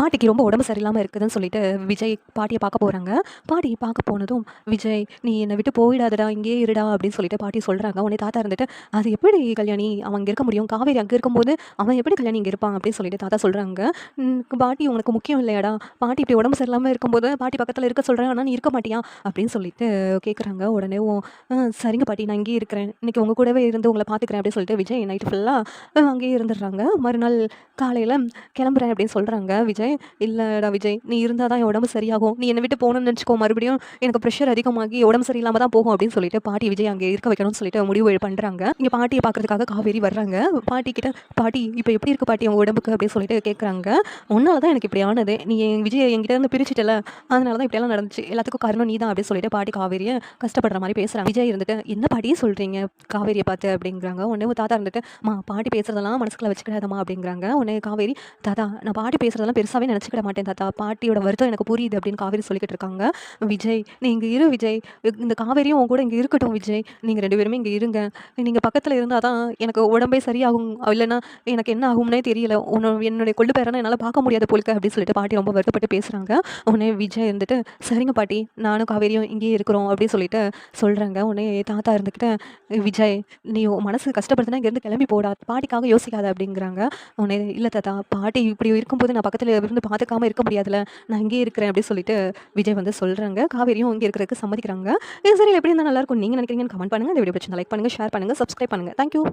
பாட்டிக்கு ரொம்ப உடம்பு சரியில்லாம இருக்குதுன்னு சொல்லிட்டு விஜய் பாட்டிய பார்க்க போறாங்க. பாட்டி பார்க்க போனதும், "விஜய் நீ என்ன விட்டு போயிடாதடா, இங்கேயே இருடா" அப்படின்னு சொல்லிட்டு பாட்டி சொல்றாங்க. உடனே தாத்தா இருந்துட்டு, "அது எப்படி கல்யாணி அவன் இங்க இருக்க முடியும்? காவேரி அங்க இருக்கும்போது அவன் எப்படி கல்யாணி இங்க இருப்பான்?" அப்படின்னு சொல்லிட்டு தாத்தா சொல்றாங்க. "பாட்டி உனக்கு முக்கியம் இல்லையாடா? பாட்டி இப்படி உடம்பு சரியில்லாம இருக்கும்போது பாட்டி பக்கத்துல இருக்க சொல்றேன். ஆனா நீ இருக்க மாட்டியா?" அப்படின்னு சொல்லிட்டு கேட்குறாங்க. உடனே சரிங்க பாட்டி நான் இங்கேயே இருக்கிறேன். இன்னைக்கு உங்க கூடவே இருந்து உங்கள பார்த்துக்கிறேன்" அப்படின்னு சொல்லிட்டு விஜய் நைட்டு ஃபுல்லா அங்கேயே இருந்துடுறாங்க. மறுநாள் காலையில கிளம்புறேன் அப்படின்னு சொல்றாங்க விஜய். "இல்லடா விஜய், நீ இருந்தா தான் என் உடம்பு சரியாகும். நீ என்ன விட்டு போணும்னு நெனச்சுக்கோ, மறுபடியும் எனக்கு பிரஷர் அதிகமாகி உடம்பு சரியில்லாம தான் போகும்" அப்படின்னு சொல்லிட்டு பாட்டி விஜய் அங்கே இருக்க வைக்கணும்னு சொல்லிட்டு முடிவு பண்றாங்க. இங்க பாட்டிய பார்க்கறதுக்காக காவேரி வர்றாங்க. பாட்டி கிட்ட, "பாட்டி இப்ப எப்படி இருக்கு பாட்டி உங்க உடம்புக்கு?" அப்படின்னு சொல்லிட்டு கேட்குறாங்க. "உன்னால தான் எனக்கு இப்படி ஆனது. நீ விஜய என்கிட்ட இருந்து பிரிச்சுட்டல, அதனால தான் இப்படியெல்லாம் நடந்துச்சு. எல்லாத்துக்கும் காரணம் நீ தான்" அப்படின்னு சொல்லிட்டு பாட்டி காவேரிய கஷ்டப்படுற மாதிரி பேசுறாங்க. விஜய் இருந்துட்டு, "என்ன பாட்டி சொல்றீங்க காவேரிய பார்த்து?" அப்படிங்கிறாங்க. உடனே தாத்தா இருந்துட்டு, "மா பாட்டி பேசுறதெல்லாம் மனசுக்குள்ள வச்சுக்கிடாதம்மா" அப்படிங்கிறாங்க. உடனே காவேரி, "தாத்தா நான் பாட்டி பேசுறதெல்லாம் பெருசாவே நினச்சிக்கிட மாட்டேன் தாத்தா. பாட்டியோட வருத்தம் எனக்கு புரியுது" அப்படின்னு காவேரி சொல்லிக்கிட்டு இருக்காங்க. "விஜய் நீ இங்க இரு விஜய். இந்த காவேரியும் உன் கூட இங்க இருக்கட்டும் விஜய். நீங்க 2 பேருமே இங்க இருங்க. நீங்க பக்கத்துல இருந்தா தான் எனக்கு உடம்பே சரியாகும். இல்லன்னா எனக்கு என்ன ஆகும்னே தெரியல. என்னுடைய கொள்ளு பேரன என்னால பார்க்க முடியாது போலுக்க" அப்படின்னு சொல்லிட்டு பாட்டி ரொம்ப வருத்தப்பட்டு பேசுறாங்க. உடனே விஜய் இருந்துட்டு, "சரிங்க பாட்டி நானும் காவேரியும் இங்கேயே இருக்கிறோம்" அப்படின்னு சொல்லிட்டு சொல்றாங்க. உடனே தாத்தா இருந்துக்கிட்டு, "விஜய் நீ உன் மனசு கஷ்டப்படுதுன்னா இங்கேருந்து கிளம்பி போடா. பாட்டிக்காக யோசிக்காத" அப்படிங்கிறாங்க. உடனே, "இல்ல தாத்தா பாட்டி இப்படி இருக்கும்போது நான் பக்கத்துல இருந்து பார்த்துக்காம இருக்க முடியாதுல்ல. நான் இங்கேயே இருக்கிறேன்" அப்படின்னு சொல்லிட்டு விஜய் வந்து சொல்றாங்க. காவேரியும் இங்க இருக்கிறதுக்கு சம்மதிக்கிறாங்க. இந்த சீரியல் எப்படி இருந்தா நல்லாயிருக்கும் நீங்க நினைக்கிறீங்கன்னு கமெண்ட் பண்ணுங்க. இந்த வீடியோ பிடிச்சிருந்தா லைக் பண்ணுங்க, ஷேர் பண்ணுங்க, சப்ஸ்கிரைப் பண்ணுங்க. Thank you.